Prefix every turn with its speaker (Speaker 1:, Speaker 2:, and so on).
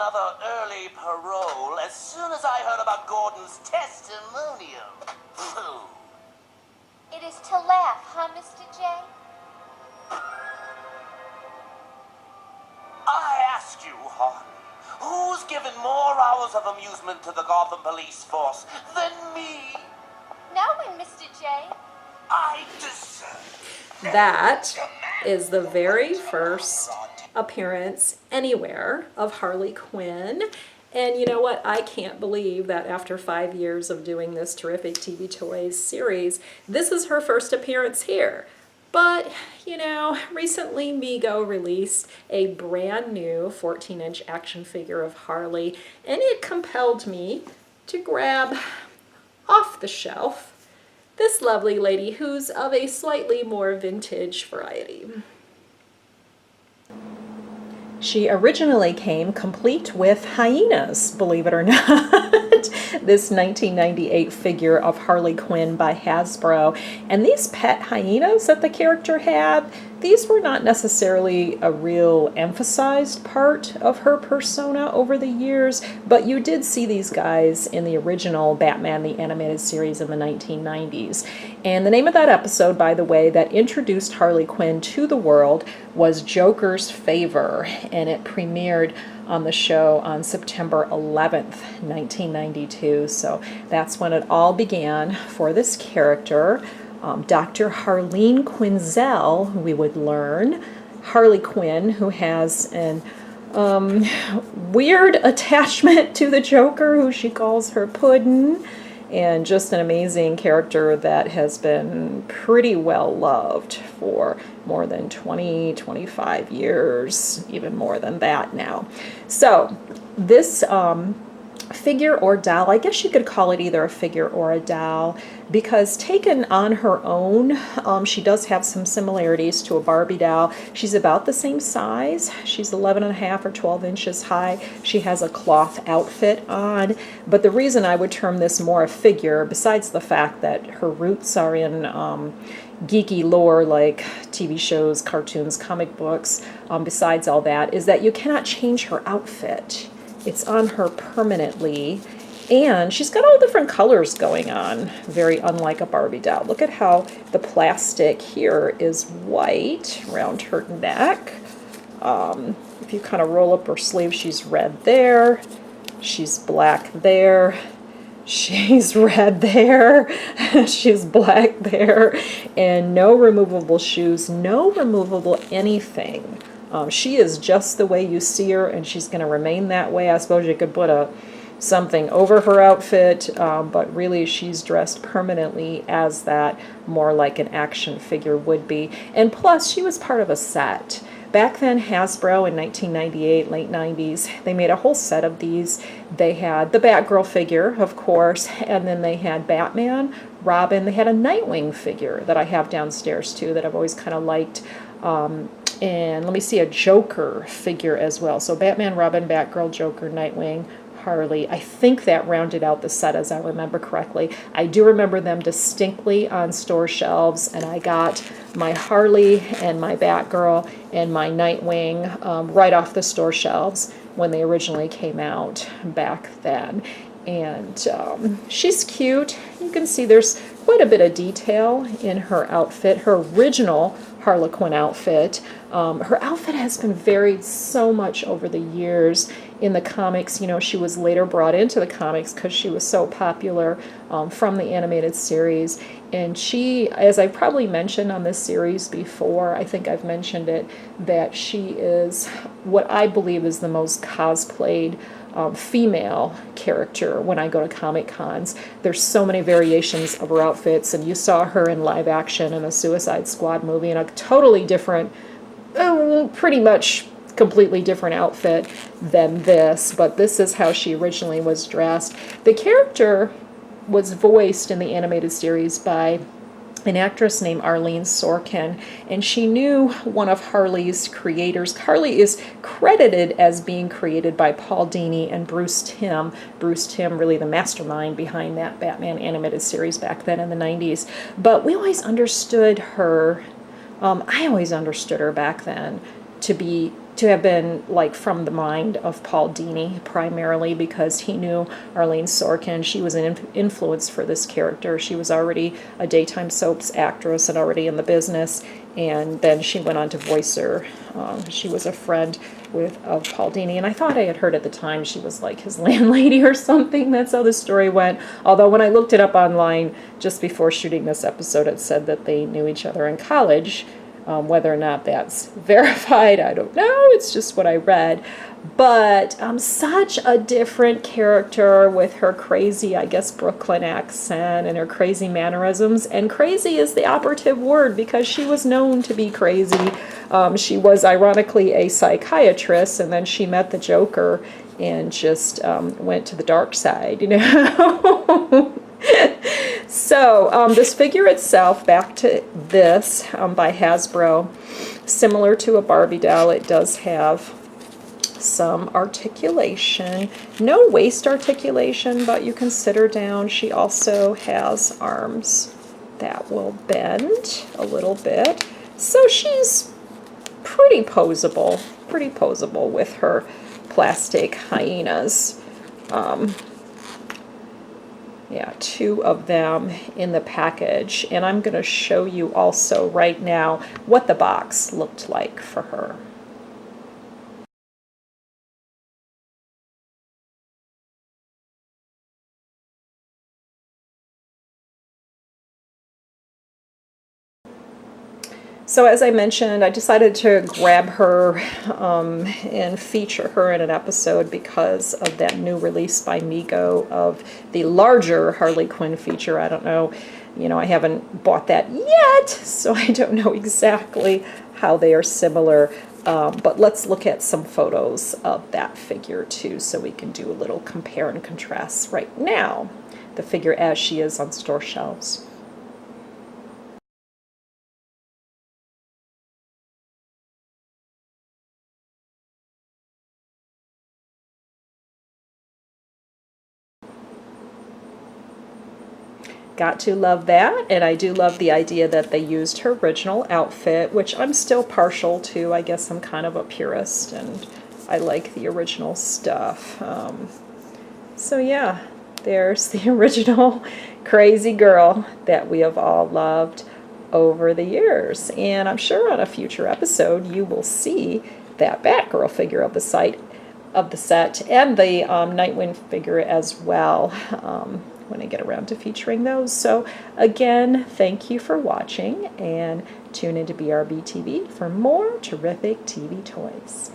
Speaker 1: another early parole as soon as I heard about Gordon's testimonial.
Speaker 2: It is to laugh, huh, Mr. J?
Speaker 1: I ask you, Harley, who's given more hours of amusement to the Gotham police force than me?
Speaker 2: No one, Mr. J.
Speaker 1: I deserve.
Speaker 3: That is the very first appearance anywhere of Harley Quinn. And you know what? I can't believe that after 5 years of doing this terrific TV Toys series, this is her first appearance here. But, you know, recently Mego released a brand new 14-inch action figure of Harley, and it compelled me to grab off the shelf this lovely lady who's of a slightly more vintage variety. She originally came complete with hyenas, believe it or not. This 1998 figure of Harley Quinn by Hasbro. And these pet hyenas that the character had, these were not necessarily a real emphasized part of her persona over the years, but you did see these guys in the original Batman the Animated Series in the 1990s. And the name of that episode, by the way, that introduced Harley Quinn to the world was Joker's Favor, and it premiered on the show on September 11th, 1992. So that's when it all began for this character. Dr. Harleen Quinzel, we would learn. Harley Quinn, who has an weird attachment to the Joker, who she calls her Puddin', and just an amazing character that has been pretty well loved for more than 25 years, even more than that now. So this figure or doll, I guess you could call it either a figure or a doll, because taken on her own, she does have some similarities to a Barbie doll. She's about the same size. She's 11.5 or 12 inches high. She has a cloth outfit on, but the reason I would term this more a figure, besides the fact that her roots are in geeky lore like TV shows, cartoons, comic books, besides all that, is that you cannot change her outfit. It's on her permanently, and she's got all different colors going on, very unlike a Barbie doll. Look at how the plastic here is white around her neck. If you kind of roll up her sleeve, she's red there, she's black there, she's red there, she's black there, and no removable shoes, no removable anything. She is just the way you see her, and she's going to remain that way. I suppose you could put something over her outfit, but really she's dressed permanently as that, more like an action figure would be. And plus, she was part of a set. Back then, Hasbro in 1998, late 90s, they made a whole set of these. They had the Batgirl figure, of course, and then they had Batman, Robin. They had a Nightwing figure that I have downstairs too that I've always kind of liked. And let me see, a Joker figure as well. So Batman, Robin, Batgirl, Joker, Nightwing, Harley. I think that rounded out the set as I remember correctly. I do remember them distinctly on store shelves, and I got my Harley and my Batgirl and my Nightwing right off the store shelves when they originally came out back then. And she's cute. You can see there's quite a bit of detail in her outfit, her original Harley Quinn outfit. Her outfit has been varied so much over the years in the comics. You know, she was later brought into the comics because she was so popular from the animated series. And she, as I probably mentioned on this series before, I think I've mentioned it, that she is what I believe is the most cosplayed female character when I go to Comic Cons. There's so many variations of her outfits, and you saw her in live action in a Suicide Squad movie in a totally different, pretty much completely different outfit than this, but this is how she originally was dressed. The character was voiced in the animated series by an actress named Arlene Sorkin, and she knew one of Harley's creators. Harley is credited as being created by Paul Dini and Bruce Timm. Bruce Timm, really the mastermind behind that Batman animated series back then in the 90s. But we always understood her, I always understood her back then to be to have been like from the mind of Paul Dini, primarily because he knew Arlene Sorkin. She was an influence for this character. She was already a daytime soaps actress and already in the business, and then she went on to voice her. She was a friend of Paul Dini, and I thought I had heard at the time she was like his landlady or something. That's how the story went. Although when I looked it up online just before shooting this episode, it said that they knew each other in college. Whether or not that's verified, I don't know. It's just what I read. But such a different character with her crazy, I guess, Brooklyn accent and her crazy mannerisms. And crazy is the operative word because she was known to be crazy. She was ironically a psychiatrist, and then she met the Joker and just went to the dark side, you know. So this figure itself, back to this by Hasbro, similar to a Barbie doll, it does have some articulation. No waist articulation, but you can sit her down. She also has arms that will bend a little bit. So she's pretty posable with her plastic hyenas. Yeah, 2 of them in the package. And I'm going to show you also right now what the box looked like for her. So as I mentioned, I decided to grab her and feature her in an episode because of that new release by Mego of the larger Harley Quinn feature. I don't know, I haven't bought that yet, so I don't know exactly how they are similar. But let's look at some photos of that figure too, so we can do a little compare and contrast right now. The figure as she is on store shelves. Got to love that, and I do love the idea that they used her original outfit, which I'm still partial to. I guess I'm kind of a purist, and I like the original stuff. So yeah, there's the original crazy girl that we have all loved over the years. And I'm sure on a future episode you will see that Batgirl figure of the set and the Nightwing figure as well. When I get around to featuring those. So again, thank you for watching, and tune into BRBTV for more terrific TV toys.